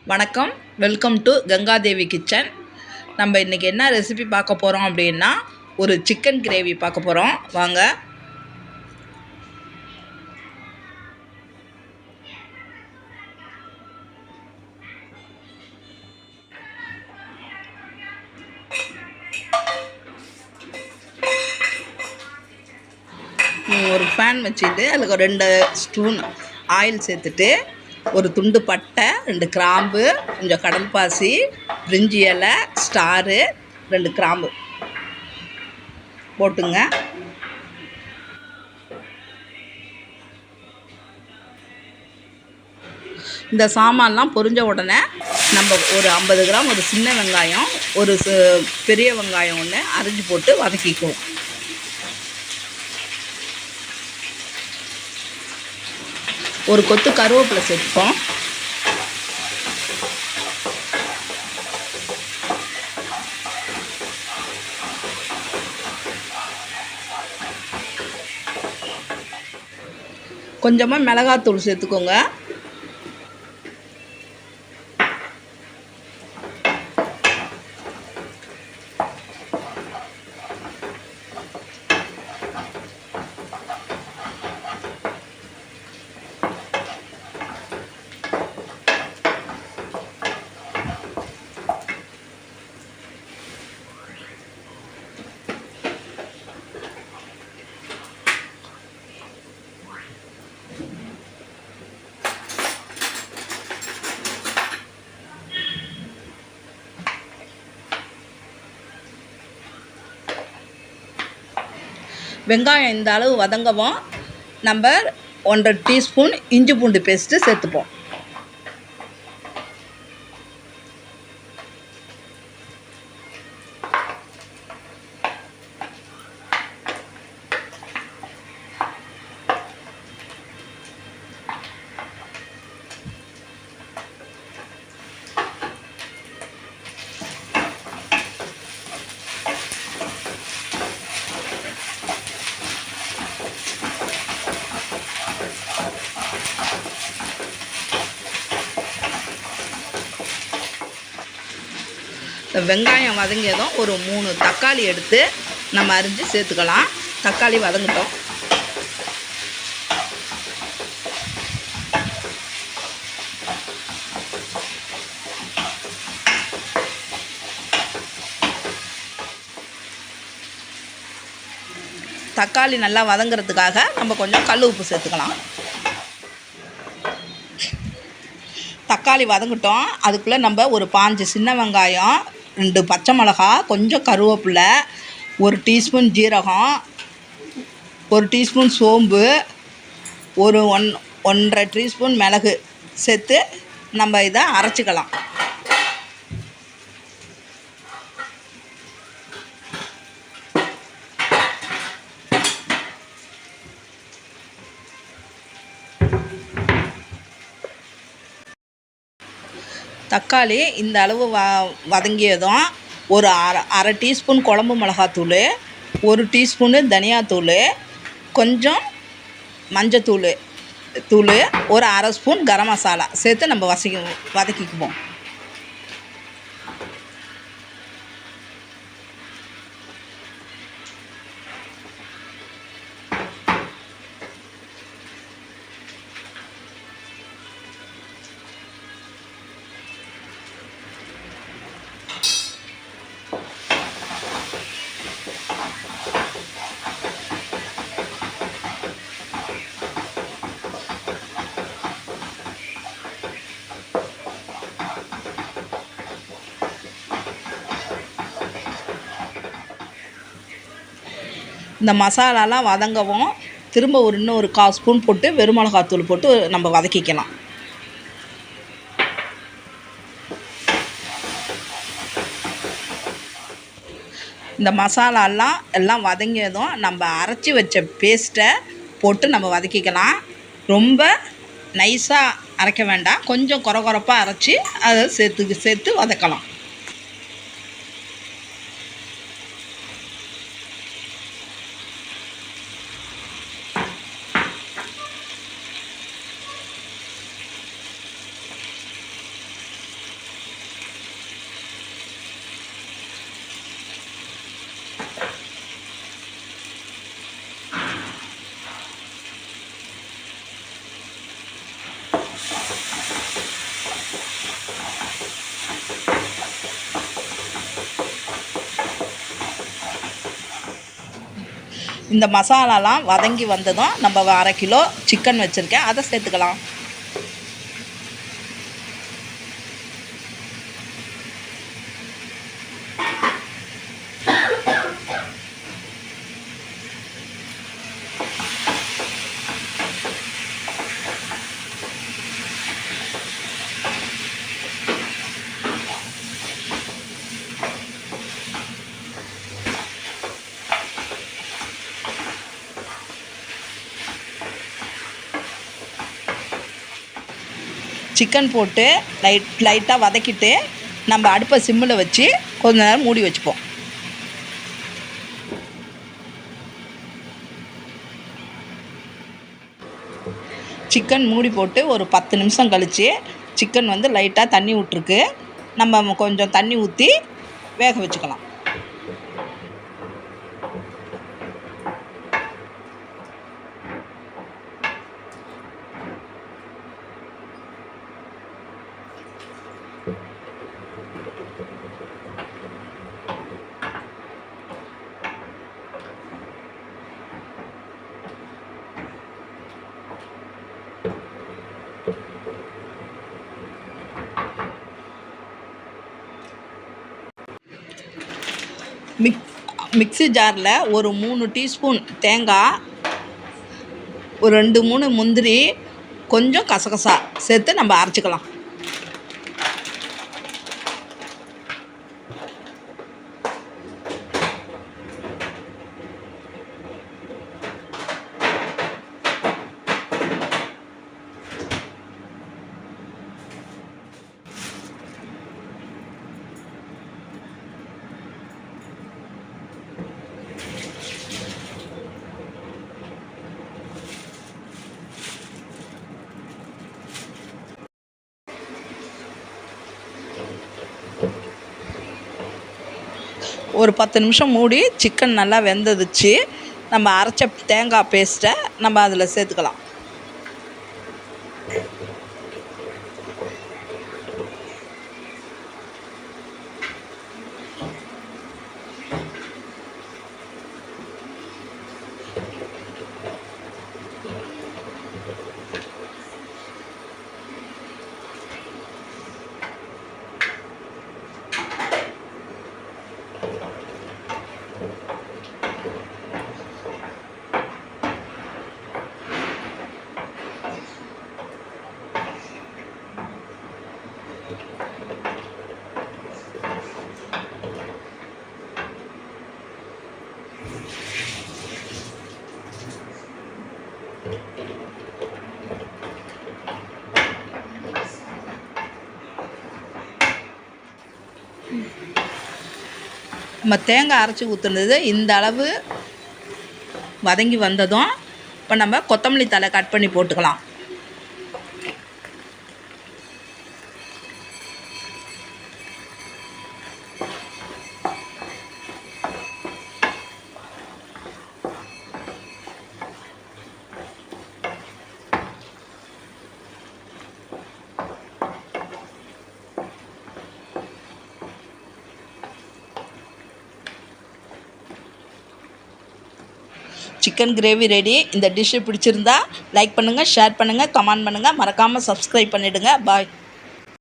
வணக்கம், welcome to Ganga Devi kitchen. நம்ம இன்றைக்கி என்ன ரெசிபி பார்க்க போகிறோம் அப்படின்னா, ஒரு சிக்கன் கிரேவி பார்க்க போகிறோம். வாங்க. ஒரு ஃபேன் வச்சுட்டு அதுக்கு 2 ஸ்பூன் ஆயில் சேர்த்துட்டு, ஒரு துண்டு பட்டை, 2 கிராம்பு, கொஞ்சம் கடல்பாசி, பிரிஞ்சி இலை, ஸ்டாரு, 2 கிராம்பு போட்டுங்க. இந்த சாமான்லாம் பொரிஞ்ச உடனே நம்ம ஒரு 50 கிராம் ஒரு சின்ன வெங்காயம், ஒரு பெரிய வெங்காயம் ஒன்று அரிஞ்சு போட்டு வதக்கிக்குவோம். ஒரு கொத்து கருவேப்பிலை சேர்த்துப்போம். கொஞ்சமாக மிளகாத்தூள் சேர்த்துக்கோங்க. வெங்காயம் இந்த அளவு வதங்கவும் நம்ம 1.5 டீஸ்பூன் இஞ்சி பூண்டு பேஸ்ட்டு சேர்த்துப்போம். வெங்காயம் வதங்கியதும் ஒரு 3 தக்காளி எடுத்து நம்ம அரிஞ்சு சேர்த்துக்கலாம். தக்காளி வதங்கட்டும். தக்காளி நல்லா வதங்கிறதுக்காக நம்ம கொஞ்சம் கல் உப்பு சேர்த்துக்கலாம். தக்காளி வதங்கட்டும். அதுக்குள்ளே நம்ம ஒரு 5 சின்ன வெங்காயம், 2 பச்சை மிளகா, கொஞ்சம் கருவேப்பிலை, 1 டீஸ்பூன் ஜீரகம், 1 டீஸ்பூன் சோம்பு, ஒரு 1.5 டீஸ்பூன் மிளகு சேர்த்து நம்ம இதை அரைச்சிக்கலாம். தக்காளி இந்த அளவு வதங்கியதும் ஒரு அரை டீஸ்பூன் குழம்பு மிளகாத்தூள், 1 டீஸ்பூனு தனியாத்தூள், கொஞ்சம் மஞ்சத்தூள் ஒரு அரை ஸ்பூன் கரம் மசாலா சேர்த்து நம்ம வதக்கிக்குவோம். இந்த மசாலாலாம் வதங்கவும் திரும்ப இன்னும் ஒரு 1/4 ஸ்பூன் போட்டு வெறும் மிளகாத்தூள் போட்டு நம்ம வதக்கிக்கலாம். இந்த மசாலாலாம் எல்லாம் வதங்கியதும் நம்ம அரைச்சி வச்ச பேஸ்ட்டை போட்டு நம்ம வதக்கிக்கலாம். ரொம்ப நைஸாக அரைக்க வேண்டாம், கொஞ்சம் கொரகொரப்பாக அரைச்சி அதை சேர்த்து வதக்கலாம். இந்த மசாலாலாம் வதங்கி வந்ததும் நம்ம 1/2 கிலோ சிக்கன் வச்சுருக்கேன், அதை சேர்த்துக்கலாம். சிக்கன் போட்டு லைட்டாக வதக்கிட்டு நம்ம அடுப்பை சிம்மில் வச்சு கொஞ்ச நேரம் மூடி வச்சுப்போம். சிக்கன் மூடி போட்டு ஒரு 10 நிமிஷம் கழித்து சிக்கன் வந்து லைட்டாக தண்ணி விட்ருக்கு. நம்ம கொஞ்சம் தண்ணி ஊற்றி வேக வச்சுக்கலாம். மிக்ஸி ஜாரில் ஒரு 3 டீஸ்பூன் தேங்காய், ஒரு 2-3 முந்திரி, கொஞ்சம் கசகசா சேர்த்து நம்ம அரைச்சிக்கலாம். ஒரு 10 நிமிஷம் மூடி சிக்கன் நல்லா வெந்துடுச்சு. நம்ம அரைச்ச தேங்காய் பேஸ்ட்டை நம்ம அதில் சேர்த்துக்கலாம். நம்ம தேங்காய் அரைச்சி ஊற்றுனது இந்த அளவு வதங்கி வந்ததும் இப்போ நம்ம கொத்தமல்லி தழை கட் பண்ணி போட்டுக்கலாம். Chicken gravy ready. இந்த டிஷ்ஷு பிடிச்சிருந்தா லைக் பண்ணுங்கள், ஷேர் பண்ணுங்கள், கமெண்ட் பண்ணுங்கள், மறக்காமல் சப்ஸ்கிரைப் பண்ணிவிடுங்க. பாய்.